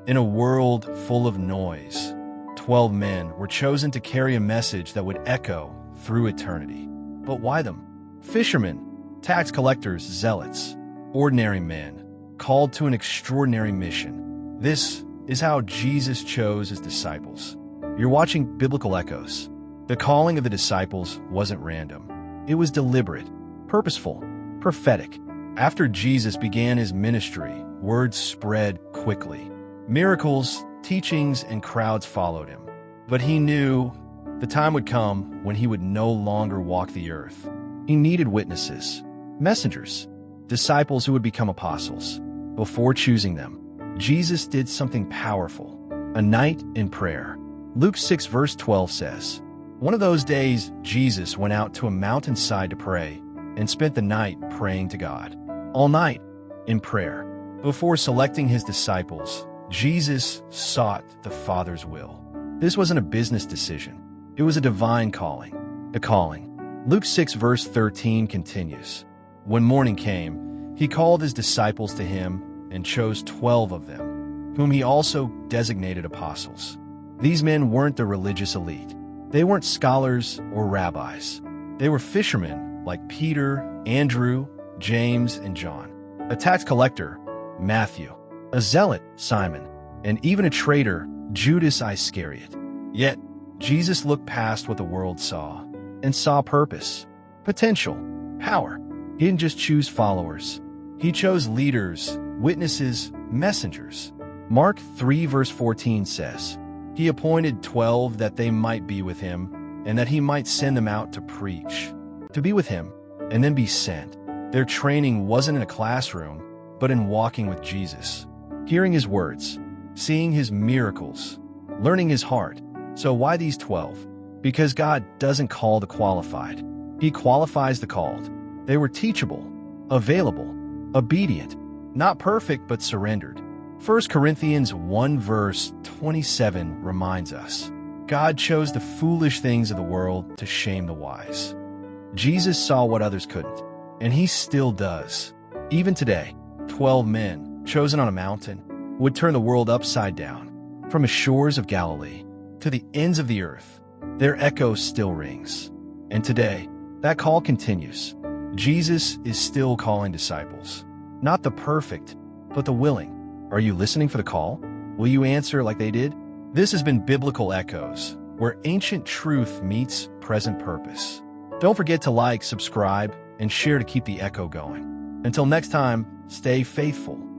In a world full of noise, 12 men were chosen to carry a message that would echo through eternity. But why them? Fishermen, tax collectors, zealots, ordinary men, called to an extraordinary mission. This is how Jesus chose his disciples. You're watching Biblical Echoes. The calling of the disciples wasn't random. It was deliberate, purposeful, prophetic. After Jesus began his ministry, word spread quickly. Miracles, teachings, and crowds followed him. But he knew the time would come when he would no longer walk the earth. He needed witnesses, messengers, disciples who would become apostles. Before choosing them, Jesus did something powerful, a night in prayer. Luke 6 verse 12 says, "One of those days, Jesus went out to a mountainside to pray and spent the night praying to God." All night in prayer. Before selecting his disciples, Jesus sought the Father's will. This wasn't a business decision. It was a divine calling. The calling. Luke 6 verse 13 continues. When morning came, he called his disciples to him and chose 12 of them, whom he also designated apostles. These men weren't the religious elite. They weren't scholars or rabbis. They were fishermen like Peter, Andrew, James, and John. A tax collector, Matthew. A zealot, Simon, and even a traitor, Judas Iscariot. Yet, Jesus looked past what the world saw and saw purpose, potential, power. He didn't just choose followers. He chose leaders, witnesses, messengers. Mark 3 verse 14 says, "He appointed 12 that they might be with him, and that he might send them out to preach." To be with him, and then be sent. Their training wasn't in a classroom, but in walking with Jesus. Hearing his words, seeing his miracles, learning his heart. So why these 12? Because God doesn't call the qualified. He qualifies the called. They were teachable, available, obedient, not perfect but surrendered. 1 Corinthians 1 verse 27 reminds us, God chose the foolish things of the world to shame the wise. Jesus saw what others couldn't, and he still does. Even today, 12 men, chosen on a mountain, would turn the world upside down. From the shores of Galilee to the ends of the earth, their echo still rings. And today, that call continues. Jesus is still calling disciples. Not the perfect, but the willing. Are you listening for the call? Will you answer like they did? This has been Biblical Echoes, where ancient truth meets present purpose. Don't forget to like, subscribe, and share to keep the echo going. Until next time, stay faithful.